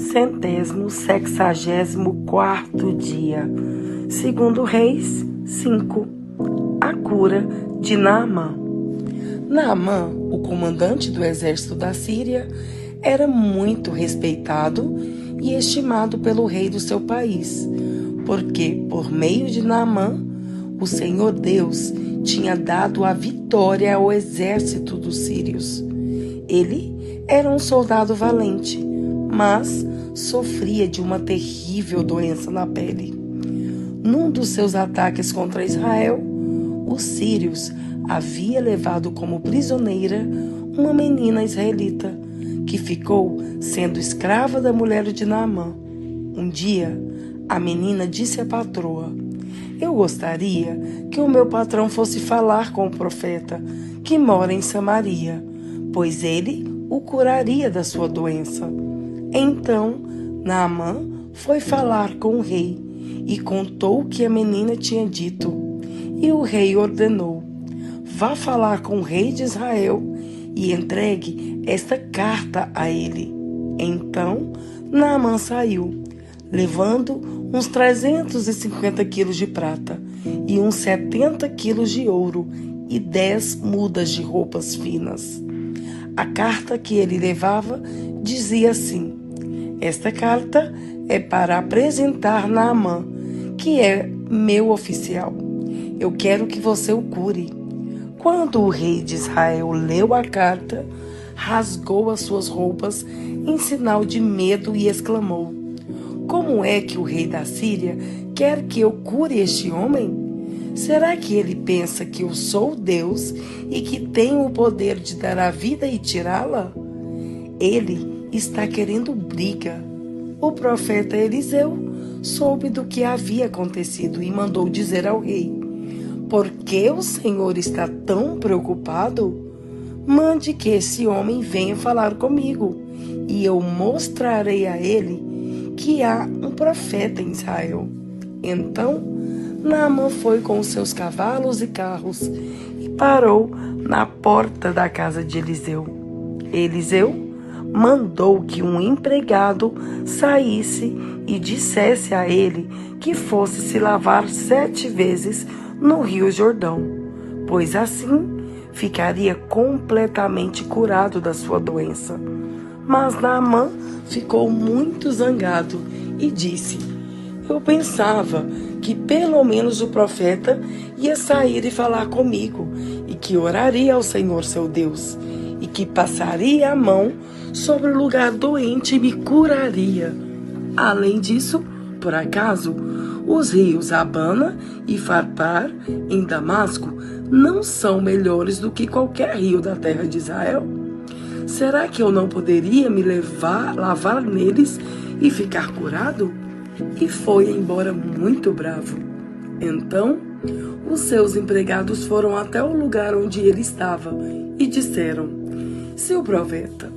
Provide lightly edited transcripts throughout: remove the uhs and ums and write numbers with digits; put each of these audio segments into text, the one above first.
164º dia. Segundo Reis 5. A cura de Naamã. Naamã, o comandante do exército da Síria, era muito respeitado e estimado pelo rei do seu país, porque, por meio de Naamã, o Senhor Deus tinha dado a vitória ao exército dos sírios. Ele era um soldado valente, mas sofria de uma terrível doença na pele. Num dos seus ataques contra Israel, os sírios havia levado como prisioneira uma menina israelita, que ficou sendo escrava da mulher de Naamã. Um dia, a menina disse à patroa: "Eu gostaria que o meu patrão fosse falar com o profeta, que mora em Samaria, pois ele o curaria da sua doença." Então, Naamã foi falar com o rei e contou o que a menina tinha dito. E o rei ordenou: "Vá falar com o rei de Israel e entregue esta carta a ele." Então, Naamã saiu, levando uns 350 quilos de prata e uns 70 quilos de ouro e 10 mudas de roupas finas. A carta que ele levava dizia assim: "Esta carta é para apresentar Naamã, que é meu oficial. Eu quero que você o cure." Quando o rei de Israel leu a carta, rasgou as suas roupas em sinal de medo e exclamou: "Como é que o rei da Síria quer que eu cure este homem? Será que ele pensa que eu sou Deus e que tenho o poder de dar a vida e tirá-la? Ele está querendo briga." O profeta Eliseu soube do que havia acontecido e mandou dizer ao rei: "Por que o Senhor está tão preocupado? Mande que esse homem venha falar comigo, e eu mostrarei a ele que há um profeta em Israel." Então, Naamã foi com os seus cavalos e carros e parou na porta da casa de Eliseu. Eliseu mandou que um empregado saísse e dissesse a ele que fosse se lavar 7 vezes no Rio Jordão, pois assim ficaria completamente curado da sua doença. Mas Naamã ficou muito zangado e disse: "Eu pensava que pelo menos o profeta ia sair e falar comigo, e que oraria ao Senhor seu Deus, e que passaria a mão sobre o lugar doente e me curaria. Além disso, por acaso, os rios Abana e Farpar, em Damasco, não são melhores do que qualquer rio da terra de Israel? Será que eu não poderia me lavar neles e ficar curado?" E foi embora muito bravo. Então, os seus empregados foram até o lugar onde ele estava e disseram: "Se o profeta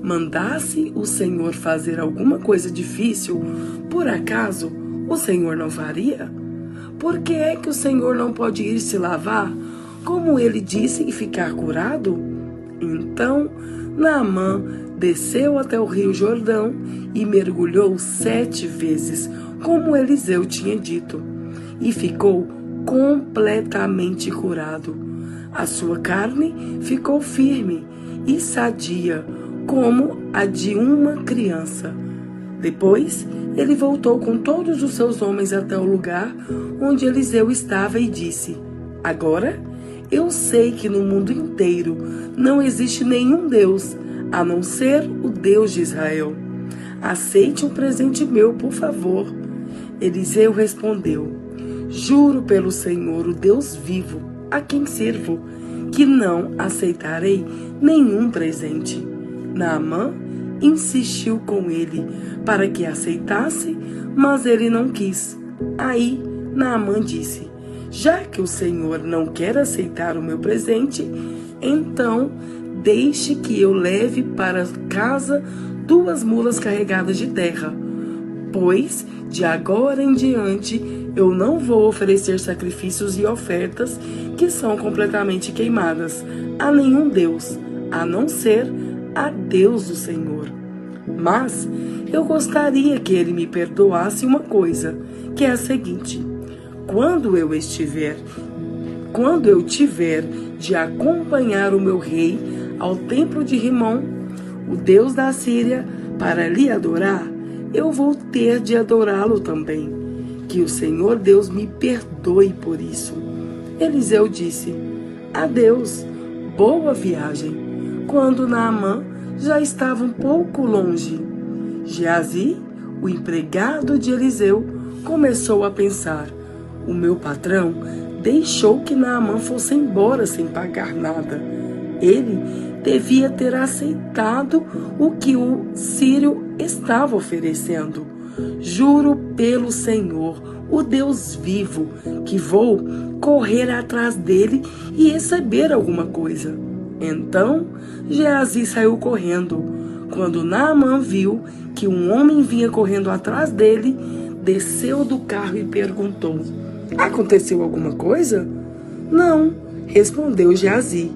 mandasse o Senhor fazer alguma coisa difícil, por acaso o Senhor não faria? Por que é que o Senhor não pode ir se lavar, como ele disse, e ficar curado?" Então, Naamã desceu até o rio Jordão e mergulhou 7 vezes, como Eliseu tinha dito, e ficou completamente curado. A sua carne ficou firme e sadia, como a de uma criança. Depois, ele voltou com todos os seus homens até o lugar onde Eliseu estava e disse: "Agora eu sei que no mundo inteiro não existe nenhum Deus, a não ser o Deus de Israel. Aceite um presente meu, por favor." Eliseu respondeu: "Juro pelo Senhor, o Deus vivo, a quem sirvo, que não aceitarei nenhum presente." Naamã insistiu com ele para que aceitasse, mas ele não quis. Aí Naamã disse: "Já que o Senhor não quer aceitar o meu presente, então deixe que eu leve para casa 2 mulas carregadas de terra, pois de agora em diante eu não vou oferecer sacrifícios e ofertas que são completamente queimadas a nenhum Deus, a não ser a Deus do Senhor." Mas eu gostaria que ele me perdoasse uma coisa, que é a seguinte: quando eu tiver de acompanhar o meu rei ao templo de Rimon, o Deus da Síria, para lhe adorar, eu vou ter de adorá-lo também. Que o Senhor Deus me perdoe por isso. Eliseu disse: adeus, boa viagem. Quando Naamã já estava um pouco longe, Geazi, o empregado de Eliseu, começou a pensar: o meu patrão deixou que Naamã fosse embora sem pagar nada. Ele devia ter aceitado o que o sírio estava oferecendo. Juro pelo Senhor, o Deus vivo, que vou correr atrás dele e receber alguma coisa. Então Geazi saiu correndo. Quando Naamã viu que um homem vinha correndo atrás dele, desceu do carro e perguntou: aconteceu alguma coisa? Não, respondeu Geazi,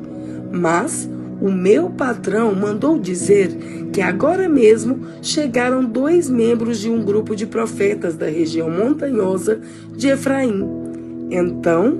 mas o meu patrão mandou dizer que agora mesmo chegaram 2 membros de um grupo de profetas da região montanhosa de Efraim. Então,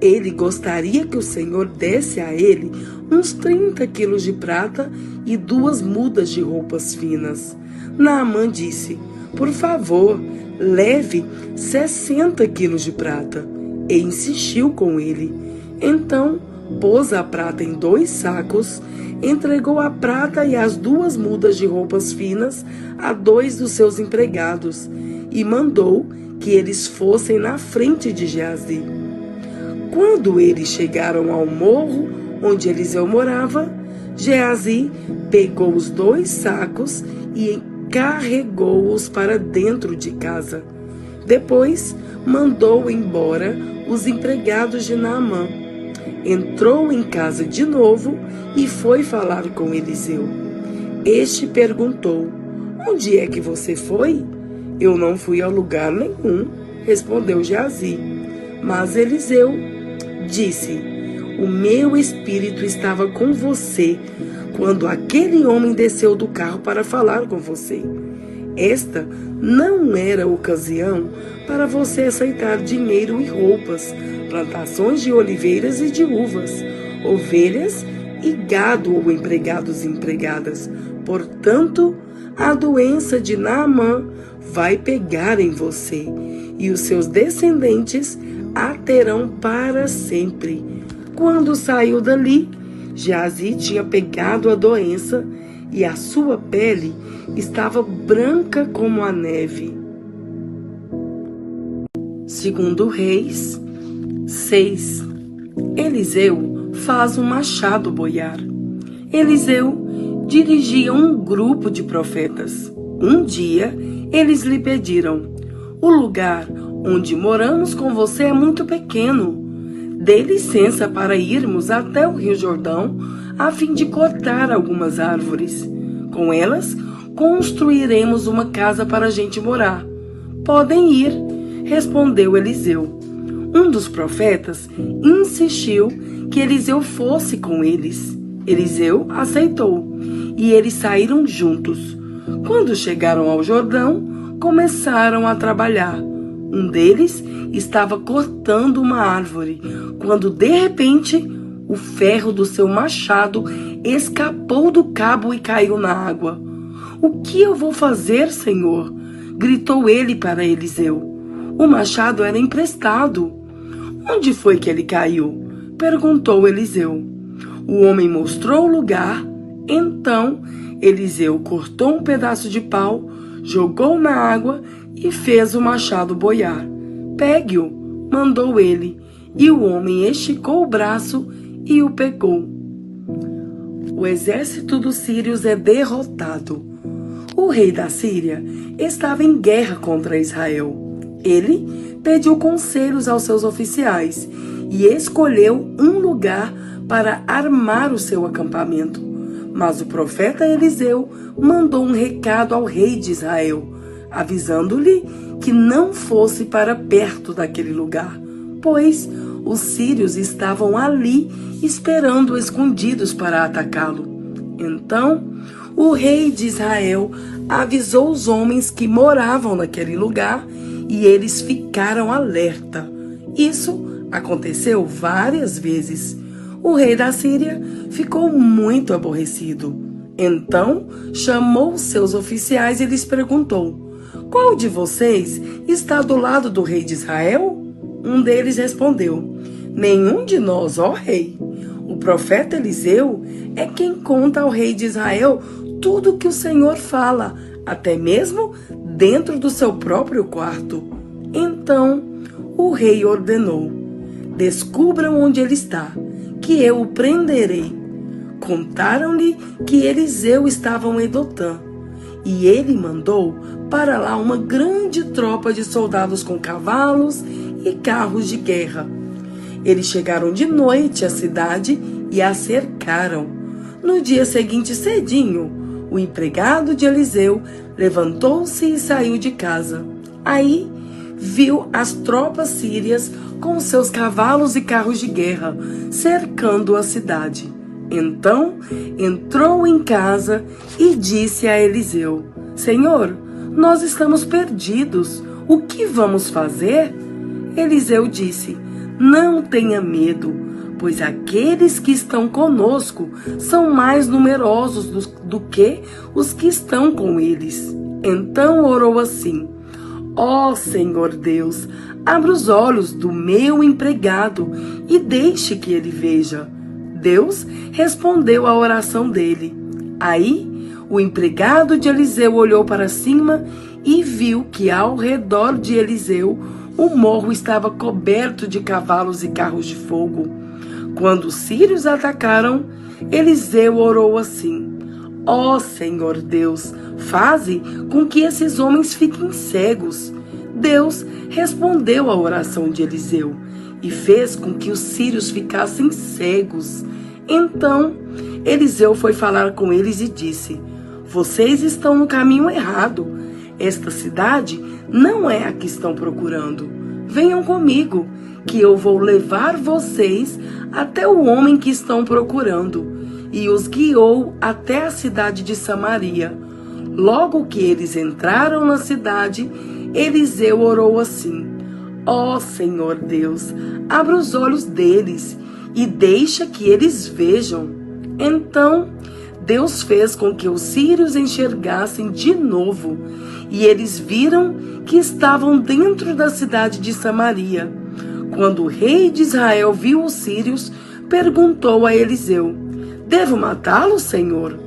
ele gostaria que o Senhor desse a ele uns 30 quilos de prata e 2 mudas de roupas finas. Naamã disse: por favor, leve 60 quilos de prata. E insistiu com ele. Então, pôs a prata em 2 sacos, entregou a prata e as 2 mudas de roupas finas a 2 dos seus empregados e mandou que eles fossem na frente de Geazi. Quando eles chegaram ao morro onde Eliseu morava, Geazi pegou os 2 sacos e carregou-os para dentro de casa. Depois mandou embora os empregados de Naamã. Entrou em casa de novo e foi falar com Eliseu. Este perguntou: onde é que você foi? Eu não fui a lugar nenhum, respondeu Geazi. Mas Eliseu disse: o meu espírito estava com você quando aquele homem desceu do carro para falar com você. Esta não era ocasião para você aceitar dinheiro e roupas, plantações de oliveiras e de uvas, ovelhas e gado ou empregados e empregadas. Portanto, a doença de Naamã vai pegar em você, e os seus descendentes a terão para sempre. Quando saiu dali, Geazi tinha pegado a doença e a sua pele estava branca como a neve. 2 Reis 6. Eliseu faz um machado boiar. Eliseu dirigia um grupo de profetas. Um dia, eles lhe pediram: o lugar onde moramos com você é muito pequeno. Dê licença para irmos até o Rio Jordão a fim de cortar algumas árvores. Com elas, construiremos uma casa para a gente morar. Podem ir, respondeu Eliseu. Um dos profetas insistiu que Eliseu fosse com eles. Eliseu aceitou e eles saíram juntos. Quando chegaram ao Jordão, começaram a trabalhar. Um deles estava cortando uma árvore, quando de repente o ferro do seu machado escapou do cabo e caiu na água. O que eu vou fazer, Senhor? Gritou ele para Eliseu. O machado era emprestado. Onde foi que ele caiu? Perguntou Eliseu. O homem mostrou o lugar. Então Eliseu cortou um pedaço de pau, jogou na água e fez o machado boiar. Pegue-o, mandou ele, e o homem esticou o braço e o pegou. O exército dos sírios é derrotado. O rei da Síria estava em guerra contra Israel. Ele pediu conselhos aos seus oficiais e escolheu um lugar para armar o seu acampamento. Mas o profeta Eliseu mandou um recado ao rei de Israel, avisando-lhe que não fosse para perto daquele lugar, pois os sírios estavam ali esperando escondidos para atacá-lo. Então, o rei de Israel avisou os homens que moravam naquele lugar e eles ficaram alerta. Isso aconteceu várias vezes. O rei da Síria ficou muito aborrecido. Então chamou seus oficiais e lhes perguntou: qual de vocês está do lado do rei de Israel? Um deles respondeu: nenhum de nós, ó rei. O profeta Eliseu é quem conta ao rei de Israel tudo o que o Senhor fala, até mesmo dentro do seu próprio quarto. Então o rei ordenou: descubram onde ele está, que eu o prenderei. Contaram-lhe que Eliseu estava em Dotã, e ele mandou para lá uma grande tropa de soldados com cavalos e carros de guerra. Eles chegaram de noite à cidade e a cercaram. No dia seguinte, cedinho, o empregado de Eliseu levantou-se e saiu de casa. Aí viu as tropas sírias com seus cavalos e carros de guerra cercando a cidade. Então entrou em casa e disse a Eliseu: Senhor, nós estamos perdidos. O que vamos fazer? Eliseu disse: não tenha medo, pois aqueles que estão conosco são mais numerosos do que os que estão com eles. Então orou assim: ó Senhor Deus, abra os olhos do meu empregado e deixe que ele veja. Deus respondeu à oração dele. Aí o empregado de Eliseu olhou para cima e viu que ao redor de Eliseu o morro estava coberto de cavalos e carros de fogo. Quando os sírios atacaram, Eliseu orou assim: ó Senhor Deus, faze com que esses homens fiquem cegos. Deus respondeu à oração de Eliseu e fez com que os sírios ficassem cegos. Então Eliseu foi falar com eles e disse: vocês estão no caminho errado. Esta cidade não é a que estão procurando. Venham comigo, que eu vou levar vocês até o homem que estão procurando. E os guiou até a cidade de Samaria. Logo que eles entraram na cidade, Eliseu orou assim: ó Senhor Deus, abra os olhos deles e deixa que eles vejam. Então Deus fez com que os sírios enxergassem de novo, e eles viram que estavam dentro da cidade de Samaria. Quando o rei de Israel viu os sírios, perguntou a Eliseu: devo matá-los, Senhor?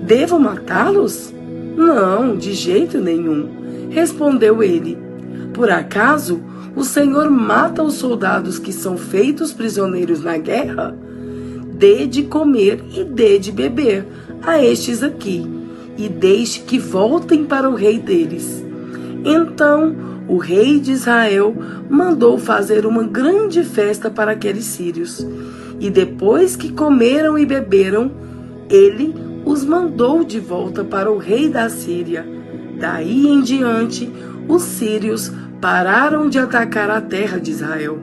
Devo matá-los? Não, de jeito nenhum, respondeu ele. Por acaso o Senhor mata os soldados que são feitos prisioneiros na guerra? Dê de comer e dê de beber a estes aqui, e deixe que voltem para o rei deles. Então o rei de Israel mandou fazer uma grande festa para aqueles sírios, e depois que comeram e beberam, ele os mandou de volta para o rei da Síria. Daí em diante, os sírios pararam de atacar a terra de Israel.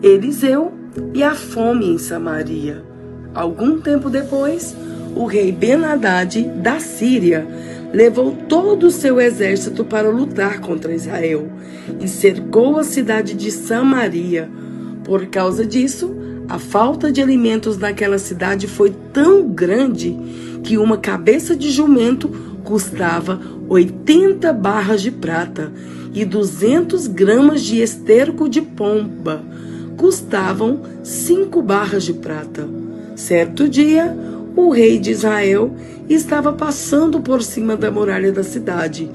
Eliseu e a fome em Samaria. Algum tempo depois, o rei Ben-Hadad da Síria levou todo o seu exército para lutar contra Israel e cercou a cidade de Samaria. Por causa disso, a falta de alimentos naquela cidade foi tão grande que uma cabeça de jumento custava 80 barras de prata e 200 gramas de esterco de pomba custavam 5 barras de prata. Certo dia, o rei de Israel estava passando por cima da muralha da cidade,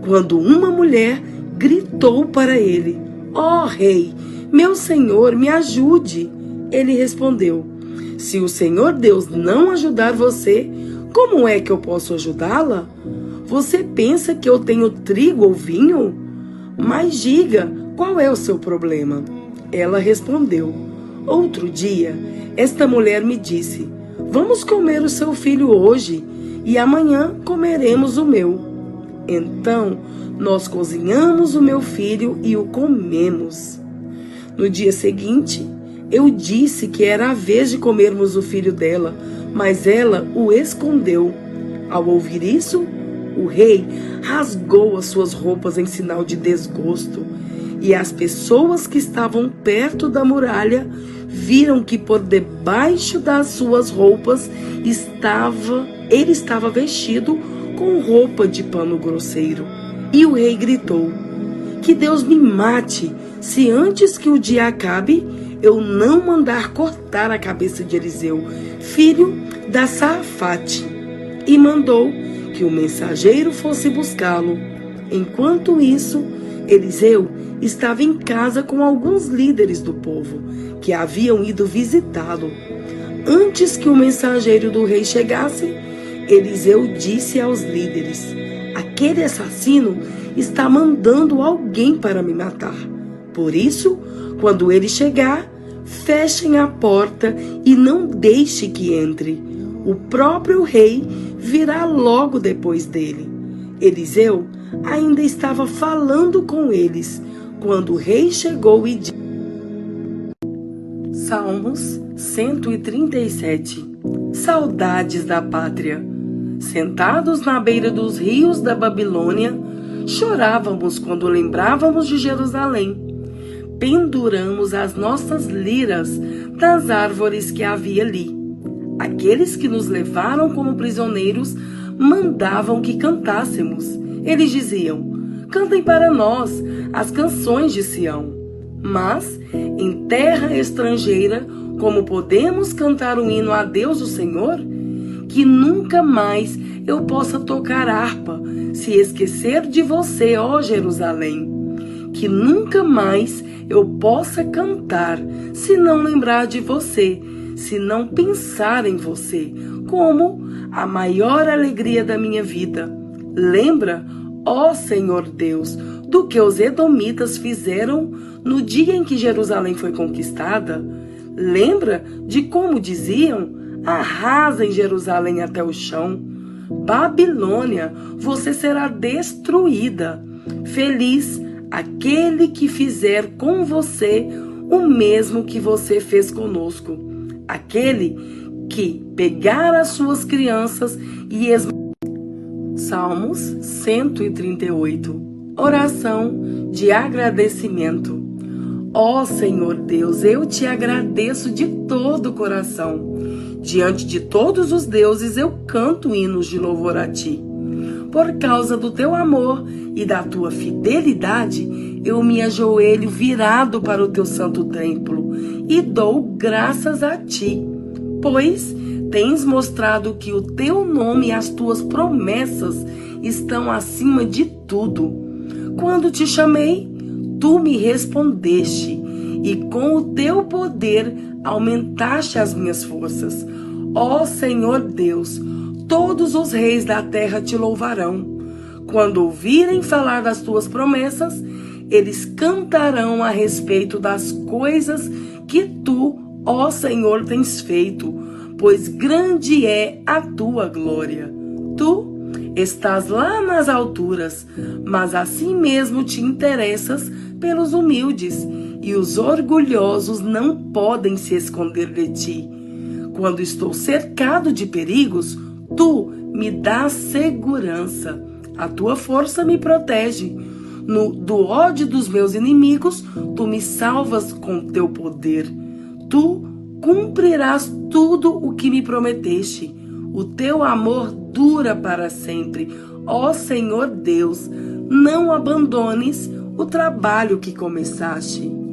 quando uma mulher gritou para ele: ó rei, meu senhor, me ajude. Ele respondeu: se o Senhor Deus não ajudar você, como é que eu posso ajudá-la? Você pensa que eu tenho trigo ou vinho? Mas diga, qual é o seu problema? Ela respondeu: outro dia, esta mulher me disse: vamos comer o seu filho hoje, e amanhã comeremos o meu. Então, nós cozinhamos o meu filho e o comemos. No dia seguinte, eu disse que era a vez de comermos o filho dela, mas ela o escondeu. Ao ouvir isso, o rei rasgou as suas roupas em sinal de desgosto, e as pessoas que estavam perto da muralha viram que por debaixo das suas roupas ele estava vestido com roupa de pano grosseiro. E o rei gritou: que Deus me mate, se antes que o dia acabe, eu não mandar cortar a cabeça de Eliseu, filho da Safate. E mandou que o mensageiro fosse buscá-lo. Enquanto isso, Eliseu estava em casa com alguns líderes do povo, que haviam ido visitá-lo. Antes que o mensageiro do rei chegasse, Eliseu disse aos líderes: aquele assassino está mandando alguém para me matar. Por isso, quando ele chegar, fechem a porta e não deixe que entre. O próprio rei virá logo depois dele. Eliseu ainda estava falando com eles quando o rei chegou e disse: Salmos 137. Saudades da pátria. Sentados na beira dos rios da Babilônia, chorávamos quando lembrávamos de Jerusalém. Penduramos as nossas liras das árvores que havia ali. Aqueles que nos levaram como prisioneiros mandavam que cantássemos. Eles diziam: cantem para nós as canções de Sião. Mas, em terra estrangeira, como podemos cantar um hino a Deus o Senhor? Que nunca mais eu possa tocar harpa, se esquecer de você, ó Jerusalém. Que nunca mais eu possa cantar, se não lembrar de você, se não pensar em você, como a maior alegria da minha vida. Lembra, ó Senhor Deus, do que os edomitas fizeram no dia em que Jerusalém foi conquistada? Lembra de como diziam: arrasem Jerusalém até o chão. Babilônia, você será destruída. Feliz aquele que fizer com você o mesmo que você fez conosco. Aquele que pegar as suas crianças e Salmos 138. Oração de agradecimento. Ó Senhor Deus, eu te agradeço de todo o coração. Diante de todos os deuses eu canto hinos de louvor a ti. Por causa do teu amor e da tua fidelidade, eu me ajoelho virado para o teu santo templo e dou graças a ti, pois tens mostrado que o teu nome e as tuas promessas estão acima de tudo. Quando te chamei, tu me respondeste, e com o teu poder aumentaste as minhas forças. Ó Senhor Deus, todos os reis da terra te louvarão. Quando ouvirem falar das tuas promessas, eles cantarão a respeito das coisas que tu, ó Senhor, tens feito, pois grande é a tua glória. Tu estás lá nas alturas, mas assim mesmo te interessas pelos humildes, e os orgulhosos não podem se esconder de ti. Quando estou cercado de perigos, tu me dás segurança. A tua força me protege. Do ódio dos meus inimigos, tu me salvas com teu poder. Tu cumprirás tudo o que me prometeste. O teu amor dura para sempre. Ó Senhor Deus, não abandones o trabalho que começaste.